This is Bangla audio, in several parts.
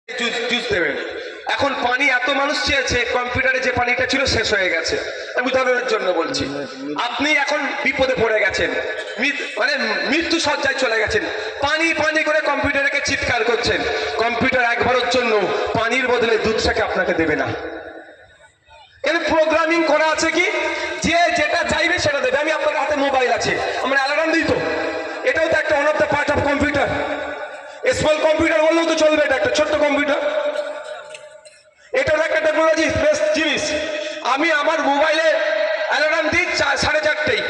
জুস দেবেন। এখন পানি এত মানুষ চেয়েছে, কম্পিউটারে যে পানিটা ছিল শেষ হয়ে গেছে। আমি উদাহরণের জন্য বলছি, আপনি এখন বিপদে পড়ে গেছেন, মানে মৃত্যু সজ্জায় চলে গেছেন, পানি পানি করে কম্পিউটারকে চিৎকার করছেন। কম্পিউটার একবারের জন্য পানির বদলে দুধটাকে আপনাকে দেবে না। এখানে প্রোগ্রামিং করা আছে কি, যে যেটা চাইবে সেটা দেবে। আমি আপনার হাতে মোবাইল আছে, আমরা অ্যালার্ম দিই তো, এটাও তো একটা one of the part of computer. Small computer বললেও তো চলবে, এটা একটা ছোট্ট কম্পিউটার, এটাও একটা টেকনোলজি বেস্ট জিনিস। আমি আমার মোবাইলে অ্যালার্ম দিই 4:30টায়,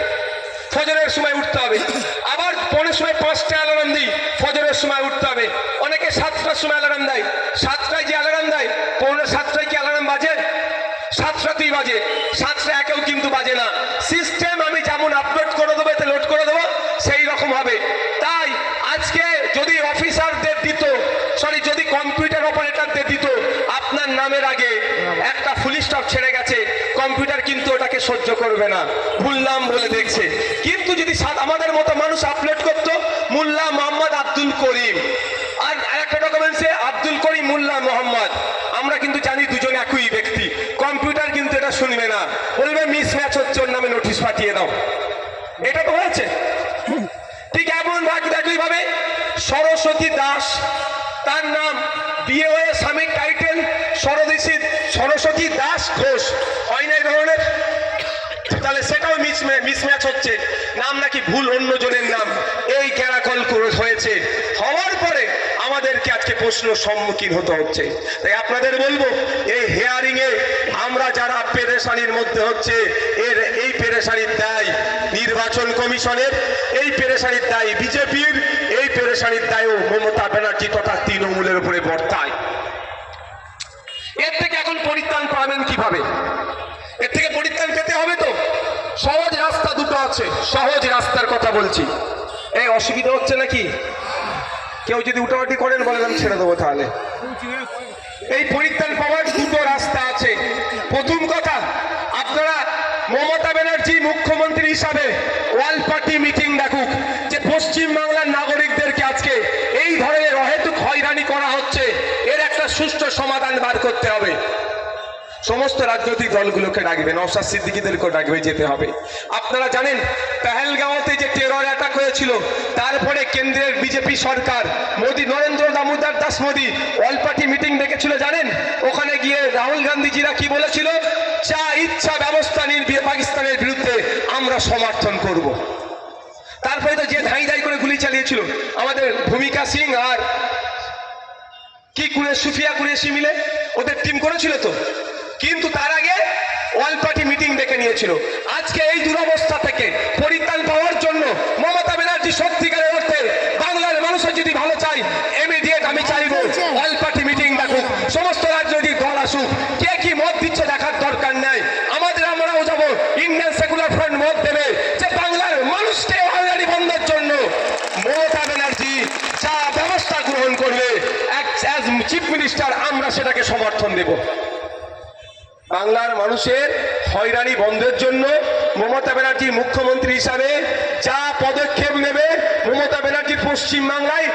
ফজরের সময় উঠতে হবে। আবার পনের সময় 5টায় অ্যালার্ম দিই, ফজরের সময় উঠতে হবে। অনেকে 7টার সময় অ্যালার্ম দেয়। 7টায় যে অ্যালার্ম দেয়, 6:45টায় কি অ্যালার্ম বাজে? 7টাতেই বাজে, 7টা একেও কিন্তু বাজে না। সিস্টেম আমি যেমন আপলোড করে দেবো, এতে লোড করে দেবো, সেই রকম হবে। তাই আজকে যদি অফিসারদের দিত, যদি কম্পিউটার অপারেটরদের দিত আপনার নামের আগে একটা ফুল স্টপ ছেড়ে গেছে, কম্পিউটার কিন্তু ওটাকে সহ্য করবে না, ভুল নাম বলে দেখছে। কিন্তু যদি আমাদের মতো মানুষ আপলোড করতো মোল্লা মোহাম্মদ আব্দুল করিম, আর একটা ডকুমেন্টসে আব্দুল করিম মোল্লা মোহাম্মদ, আমরা কিন্তু জানি দুজন একই ব্যক্তি, কম্পিউটার কিন্তু এটা শুনবে না, বলবে মিসম্যাচ হচ্ছে, ওর নামে নোটিশ পাঠিয়ে দাও। এটা তো হয়েছে। ঠিক এমন একইভাবে সরস্বতী দাস, তার নাম বিয়ে হয়ে স্বামীর টাইটেল সরস্বতী দাস ঘোষ, হয় না এই ধরনের? তাহলে সেটাও মিসম্যাচ হচ্ছে, নাম নাকি ভুল অন্য জনের নাম। এই ক্যারাকল হয়েছে, হওয়ার পরে আমাদেরকে আজকে প্রশ্ন সম্মুখীন হতে হচ্ছে। তাই আপনাদের বলবো, এই হেয়ারিং এ আমরা যারা পেরেশানির মধ্যে হচ্ছে, এই পেরেশানির দায় নির্বাচন কমিশনের, এই পেরেশানির দায় বিজেপির, এই পেরেশানির দায়ও মমতা ব্যানার্জি তথা তৃণমূলের উপরে বর্তায়। এর থেকে এখন পরিত্রাণ পাবেন কিভাবে? এর থেকে পরিত্রাণ পেতে হবে তো সহজ রাস্তা দুটো আছে, সহজ রাস্তার কথা বলছি। এই অসুবিধা হচ্ছে নাকি? কেউ যদি উঠাউটি করেন বলেন, আমি ছেড়ে দেবো। তাহলে এই পরিত্রাণ পাওয়ার দুটো রাস্তা আছে। প্রথম কথা, আপনারা মমতা ব্যানার্জি মুখ্যমন্ত্রী হিসাবে ওয়াল পার্টি মিটিং ডাকুক, যে পশ্চিম বাংলার নাগরিকদেরকে আজকে এই ধরনের অহেতুক হয়রানি করা হচ্ছে, এর একটা সুষ্ঠু সমাধান বার করতে হবে। সমস্ত রাজনৈতিক দলগুলোকে ডাকবে, নওশাদ সিদ্দিকীদেরকেও ডাকবে, যেতে হবে। আপনারা জানেন পেহেলগাঁওতে যে টেরর অ্যাটাক হয়েছিল, তারপরে কেন্দ্রের বিজেপি সরকার Modi, Narendra Damodar Das Modi all party meeting ডেকেছিল। জানেন ওখানে গিয়ে রাহুল গান্ধীজিরা কি বলেছিল? যা ইচ্ছা ব্যবস্থা নিন পাকিস্তানের বিরুদ্ধে, আমরা সমর্থন করব। তারপরে তো যে ধাই ধাই করে গুলি চালিয়েছিল আমাদের ভূমিকা সিং আর সুফিয়া কুরেশি মিলে, ওদের টিম করেছিল তো। কিন্তু তার আগে অল পার্টি মিটিং ডেকে নিয়েছিল। আজকে এই দুরবস্থা থেকে পরিত্রাণ পাওয়ার জন্য মমতা ব্যানার্জি সত্যিকারের অর্থে বাংলার মানুষের যদি ভালো চাই, ইমিডিয়েট আমি চাইব অল পার্টি মিটিং ডাকুক, সমস্ত রাজনৈতিক দল আসুক। কে কি মত দিচ্ছে দেখার দরকার নাই, আমরাও যাব। ইন্ডিয়ান সেকুলার ফ্রন্ট মত দেবে যে বাংলার মানুষকে হয়রানি বন্ধের জন্য মমতা ব্যানার্জি যা ব্যবস্থা গ্রহণ করবে অ্যাজ চিফ মিনিস্টার, আমরা সেটাকে সমর্থন দেব। বাংলার মানুষের হয়রানি বন্ধের জন্য মমতা ব্যানার্জি মুখ্যমন্ত্রী হিসাবে যা পদক্ষেপ নেবে, মমতা ব্যানার্জি পশ্চিম বাংলায়